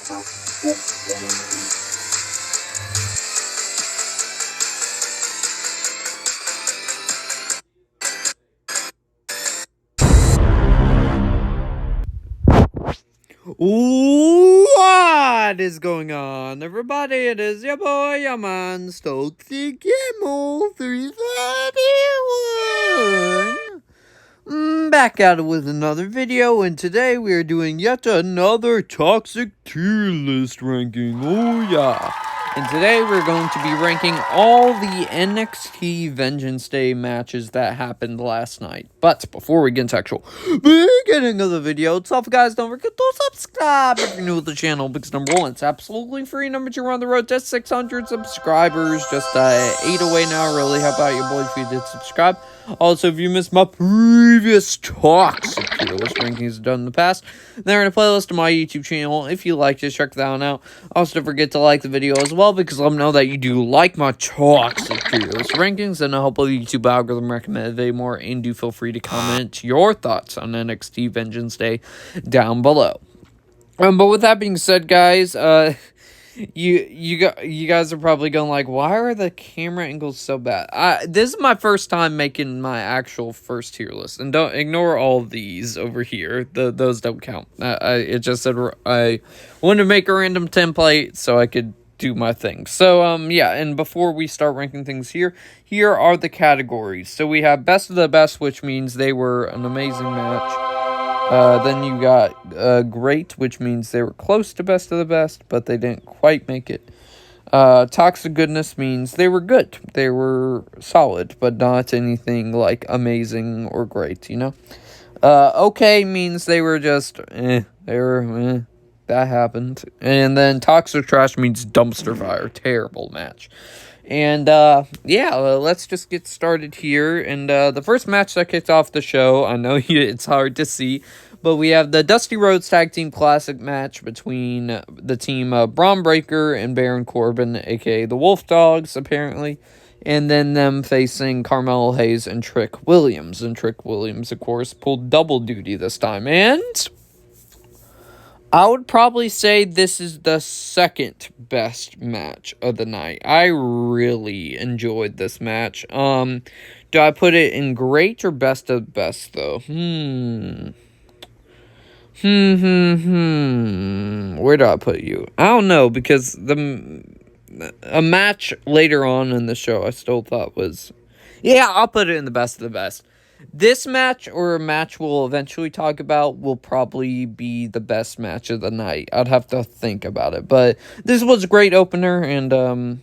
What is going on, everybody? It is your boy, your man, Stokesy Kimmel 331. Back at it with another video, and today we are doing yet another toxic tier list ranking. Oh yeah. And today we're going to be ranking all the NXT Vengeance Day matches that happened last night. But before we get into actual beginning of the video itself, guys, don't forget to subscribe if you're new to the channel, because number one, it's absolutely free. Number two, we're on the road to 600 subscribers. Just 8 away now. Really help out your boy if you did subscribe. Also, if you missed my previous toxic tier list rankings done in the past, they're in a playlist on my YouTube channel. If you like, just check that one out. Also, don't forget to like the video as well, because let me know that you do like my toxic tier list rankings, and I hope the YouTube algorithm recommend the video more, and do feel free to comment your thoughts on NXT Vengeance Day down below. But with that being said, guys, you guys are probably going like, why are the camera angles so bad? This is my first time making my actual first tier list, and don't ignore all of these over here. Those don't count. It just said I wanted to make a random template so I could do my thing. So yeah, and before we start ranking things here are the categories. So we have best of the best, which means they were an amazing match. Then you got great, which means they were close to best of the best, but they didn't quite make it. Toxic goodness means they were good. They were solid, but not anything like amazing or great, you know? Okay means they were just, that happened. And then toxic trash means dumpster fire. Terrible match. And, yeah, let's just get started here. And, the first match that kicked off the show, I know it's hard to see, but we have the Dusty Rhodes Tag Team Classic match between the team Braun Breaker and Baron Corbin, aka the Wolf Dogs, apparently. And then them facing Carmelo Hayes and Trick Williams. And Trick Williams, of course, pulled double duty this time. And I would probably say this is the second best match of the night. I really enjoyed this match. Do I put it in great or best of best, though? Where do I put you? I don't know, because a match later on in the show I still thought was... Yeah, I'll put it in the best of the best. This match, or a match we'll eventually talk about, will probably be the best match of the night. I'd have to think about it. But this was a great opener, and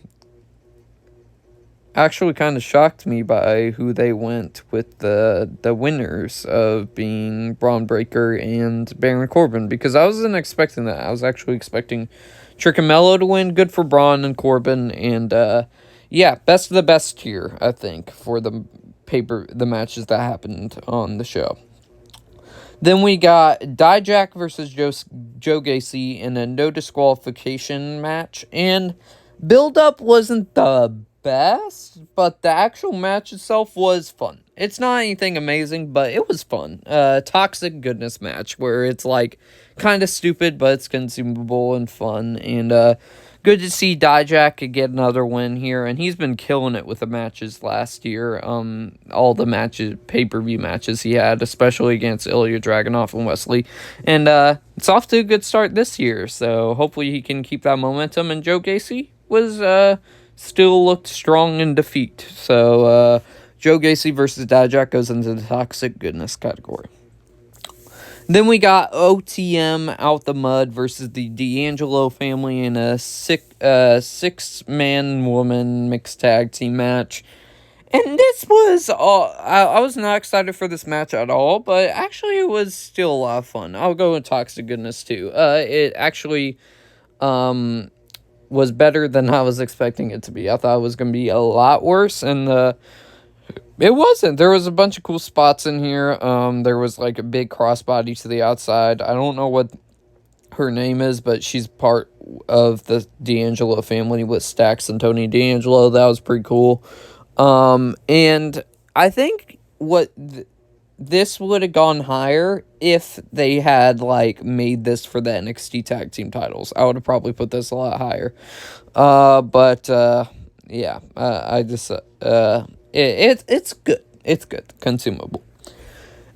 actually kind of shocked me by who they went with the winners of being Braun Breaker and Baron Corbin, because I wasn't expecting that. I was actually expecting Trick and Mello to win. Good for Braun and Corbin, and yeah, best of the best here, I think, for the matches that happened on the show. Then we got Dijak versus Joe Gacy in a no disqualification match, and build-up wasn't the best, but the actual match itself was fun. It's not anything amazing, but it was fun. Toxic goodness match, where it's like kind of stupid, but it's consumable and fun, and good to see Dijak get another win here, and he's been killing it with the matches last year. All the matches, pay-per-view matches he had, especially against Ilya Dragunov and Wesley. And it's off to a good start this year, so hopefully he can keep that momentum. And Joe Gacy was still looked strong in defeat. So Joe Gacy versus Dijak goes into the toxic goodness category. Then we got OTM Out the Mud versus the D'Angelo family in a six-man woman mixed tag team match. And this was, I was not excited for this match at all, but actually it was still a lot of fun. I'll go with toxic goodness too. It actually was better than I was expecting it to be. I thought it was going to be a lot worse, and it wasn't. There was a bunch of cool spots in here. There was like a big crossbody to the outside. I don't know what her name is, but she's part of the D'Angelo family with Stax and Tony D'Angelo. That was pretty cool. And I think what this would have gone higher if they had, like, made this for the NXT tag team titles. I would have probably put this a lot higher. Yeah, it's good. It's good. Consumable.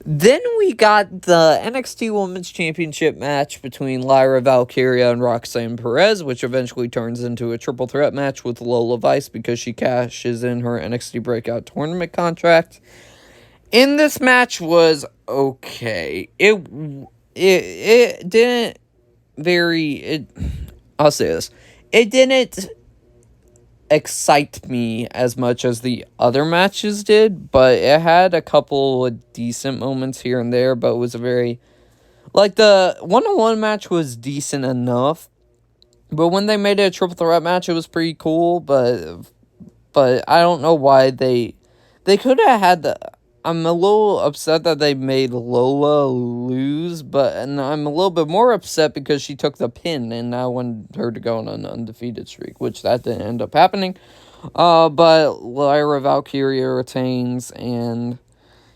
Then we got the NXT Women's Championship match between Lyra Valkyria and Roxanne Perez, which eventually turns into a triple threat match with Lola Vice because she cashes in her NXT Breakout Tournament contract. In this match was okay. It didn't I'll say this. It didn't excite me as much as the other matches did, but it had a couple of decent moments here and there, but it was the one-on-one match was decent enough, but when they made it a triple threat match, it was pretty cool, but I don't know why they could have had I'm a little upset that they made Lola lose, and I'm a little bit more upset because she took the pin, and I wanted her to go on an undefeated streak, which that didn't end up happening. But Lyra Valkyria retains, and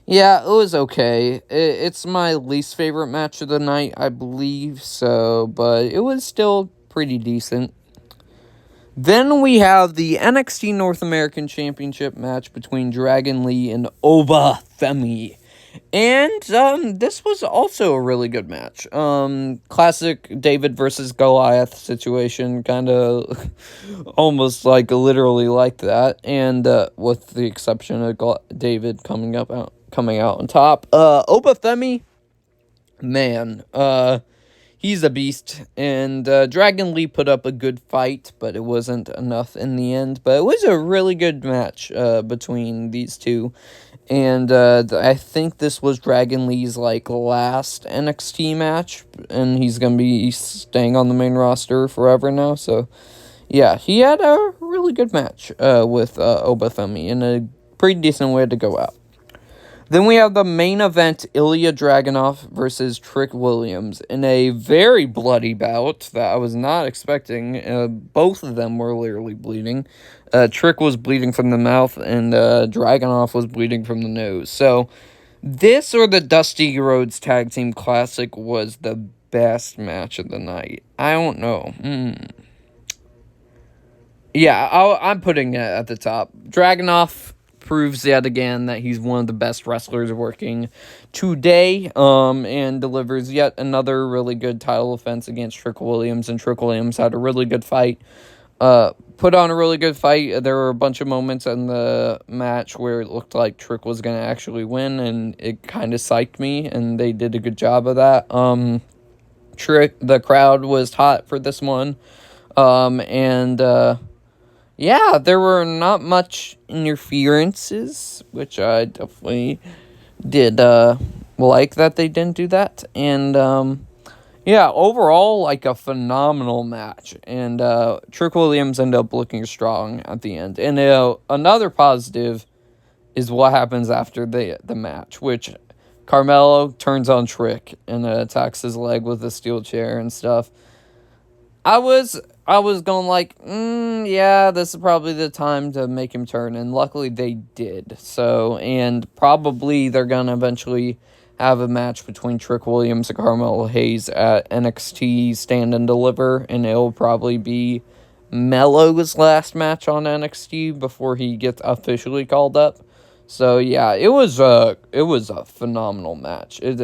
yeah, it was okay. It's my least favorite match of the night, I believe, but it was still pretty decent. Then we have the NXT North American Championship match between Dragon Lee and Oba Femi. And this was also a really good match. Classic David versus Goliath situation, kind of almost literally like that. And with the exception of David coming out on top. Oba Femi, man, he's a beast, and Dragon Lee put up a good fight, but it wasn't enough in the end. But it was a really good match between these two, and I think this was Dragon Lee's last NXT match, and he's gonna be staying on the main roster forever now. So yeah, he had a really good match with Oba Femi, and a pretty decent way to go out. Then we have the main event, Ilya Dragunov versus Trick Williams, in a very bloody bout that I was not expecting. Both of them were literally bleeding. Trick was bleeding from the mouth, and Dragunov was bleeding from the nose. So, this or the Dusty Rhodes Tag Team Classic was the best match of the night. I don't know. Yeah, I'm putting it at the top. Dragunov proves yet again that he's one of the best wrestlers working today, and delivers yet another really good title defense against Trick Williams, and Trick Williams had a really good fight, put on a really good fight. There were a bunch of moments in the match where it looked like Trick was going to actually win, and it kind of psyched me, and they did a good job of that. The crowd was hot for this one, yeah, there were not much interferences, which I definitely did like that they didn't do that. And yeah, overall, a phenomenal match. And Trick Williams ended up looking strong at the end. And another positive is what happens after the match, which Carmelo turns on Trick and attacks his leg with a steel chair and stuff. I was going yeah, this is probably the time to make him turn, and luckily they did. So, and probably they're gonna eventually have a match between Trick Williams and Carmelo Hayes at NXT Stand and Deliver, and it'll probably be Melo's last match on NXT before he gets officially called up. So yeah, it was a phenomenal match. It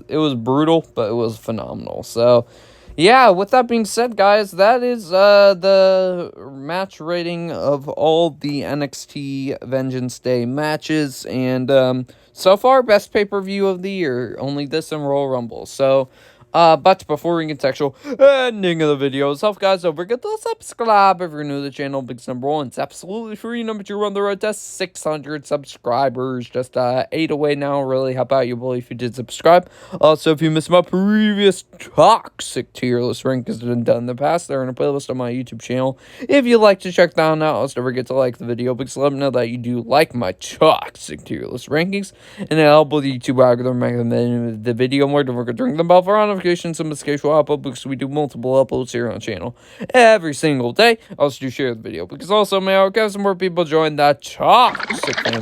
was brutal, but it was phenomenal. So yeah, with that being said, guys, that is the match rating of all the NXT Vengeance Day matches, and so far, best pay-per-view of the year, only this and Royal Rumble. So, but before we get to actual ending of the video itself, guys, don't forget to subscribe if you're new to the channel. Big number 1, it's absolutely free. Number 2, we're on the road to 600 subscribers. Just 8 away now. Really help out you boy if you did subscribe. Also, if you missed my previous toxic tier list rank has been done in the past, they're in a playlist on my YouTube channel. If you'd like to check that out, also don't forget to like the video because let me know that you do like my toxic tier list rankings, and it'll help with the YouTube algorithm recommend the video more. Don't forget to ring the bell for notifications and schedule upload because we do multiple uploads here on the channel every single day. Also, do share the video because also may I have some more people join that toxic fam.